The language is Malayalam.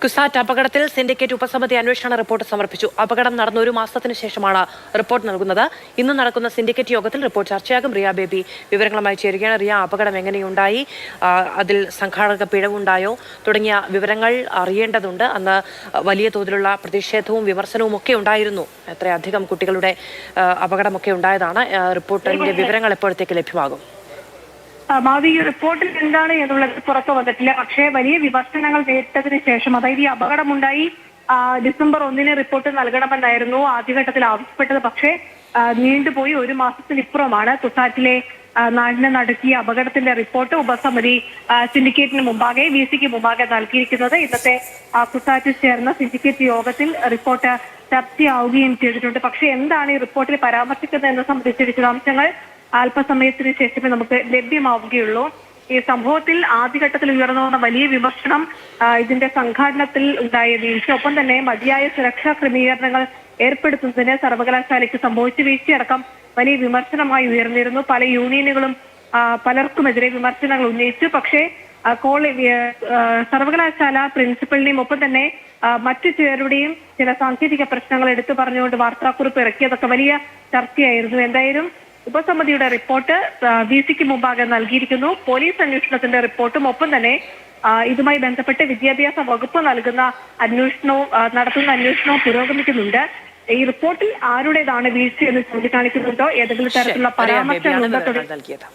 കുസാറ്റ് അപകടത്തിൽ സിൻഡിക്കേറ്റ് ഉപസമിതി അന്വേഷണ റിപ്പോർട്ട് സമർപ്പിച്ചു. അപകടം നടന്ന ഒരു മാസത്തിന് ശേഷമാണ് റിപ്പോർട്ട് നൽകുന്നത്. ഇന്ന് നടക്കുന്ന സിൻഡിക്കേറ്റ് യോഗത്തിൽ റിപ്പോർട്ട് ചർച്ചയാകും. റിയ ബേബി വിവരങ്ങളുമായി ചേരുകയാണ്. റിയ, അപകടം എങ്ങനെയുണ്ടായി, അതിൽ സംഘാടക പിഴവുണ്ടായോ തുടങ്ങിയ വിവരങ്ങൾ അറിയേണ്ടതുണ്ട്. അന്ന് വലിയ തോതിലുള്ള പ്രതിഷേധവും വിമർശനവും ഒക്കെ ഉണ്ടായിരുന്നു. എത്രയധികം കുട്ടികളുടെ അപകടമൊക്കെ ഉണ്ടായതാണ്. റിപ്പോർട്ടിന്റെ വിവരങ്ങൾ എപ്പോഴത്തേക്ക് ലഭ്യമാകും? മാവി, ഈ റിപ്പോർട്ടിൽ എന്താണ് എന്നുള്ളത് പുറത്തു വന്നിട്ടില്ല. പക്ഷേ വലിയ വിമർശനങ്ങൾ നേരിട്ടതിന് ശേഷം, അതായത് ഈ അപകടമുണ്ടായി ഡിസംബർ 1 റിപ്പോർട്ട് നൽകണമെന്നായിരുന്നു ആദ്യഘട്ടത്തിൽ ആവശ്യപ്പെട്ടത്. പക്ഷേ നീണ്ടുപോയി. ഒരു മാസത്തിനിപ്പുറമാണ് കുസാറ്റിലെ നാടിനെ നടുക്കിയ അപകടത്തിന്റെ റിപ്പോർട്ട് ഉപസമിതി സിൻഡിക്കേറ്റിന് മുമ്പാകെ, VC-ക്ക് മുമ്പാകെ നൽകിയിരിക്കുന്നത്. ഇന്നത്തെ കുസാറ്റിൽ ചേർന്ന സിൻഡിക്കേറ്റ് യോഗത്തിൽ റിപ്പോർട്ട് ചർച്ചയാവുകയും ചെയ്തിട്ടുണ്ട്. പക്ഷേ എന്താണ് ഈ റിപ്പോർട്ടിൽ പരാമർശിക്കുന്നത് എന്ന് സംബന്ധിച്ച വിശദാംശങ്ങൾ അല്പസമയത്തിന് ശേഷമേ നമുക്ക് ലഭ്യമാവുകയുള്ളൂ. ഈ സംഭവത്തിൽ ആദ്യഘട്ടത്തിൽ ഉയർന്നു വന്ന വലിയ വിമർശനം ഇതിന്റെ സംഘാടനത്തിൽ ഉണ്ടായ വീഴ്ച, ഒപ്പം തന്നെ മതിയായ സുരക്ഷാ ക്രമീകരണങ്ങൾ ഏർപ്പെടുത്തുന്നതിന് സർവകലാശാലയ്ക്ക് സംഭവിച്ച വീഴ്ചയടക്കം വലിയ വിമർശനമായി ഉയർന്നിരുന്നു. പല യൂണിയനുകളും പലർക്കുമെതിരെ വിമർശനങ്ങൾ ഉന്നയിച്ചു. പക്ഷേ സർവകലാശാല പ്രിൻസിപ്പലിനെയും ഒപ്പം തന്നെ മറ്റു ചിലരുടെയും ചില സാങ്കേതിക പ്രശ്നങ്ങൾ എടുത്തു പറഞ്ഞുകൊണ്ട് വാർത്താക്കുറിപ്പ് ഇറക്കിയതൊക്കെ വലിയ ചർച്ചയായിരുന്നു. എന്തായാലും ഉപസമിതിയുടെ റിപ്പോർട്ട് VC-ക്ക് മുമ്പാകെ നൽകിയിരിക്കുന്നു. പോലീസ് അന്വേഷണത്തിന്റെ റിപ്പോർട്ടും ഒപ്പം തന്നെ ഇതുമായി ബന്ധപ്പെട്ട് വിദ്യാഭ്യാസ വകുപ്പ് നടത്തുന്ന അന്വേഷണവും പുരോഗമിക്കുന്നുണ്ട്. ഈ റിപ്പോർട്ടിൽ ആരുടേതാണ് വീഴ്ച എന്ന് ചൂണ്ടിക്കാണിക്കുന്നുണ്ടോ, ഏതെങ്കിലും തരത്തിലുള്ള പരാമർശങ്ങളുണ്ടോ?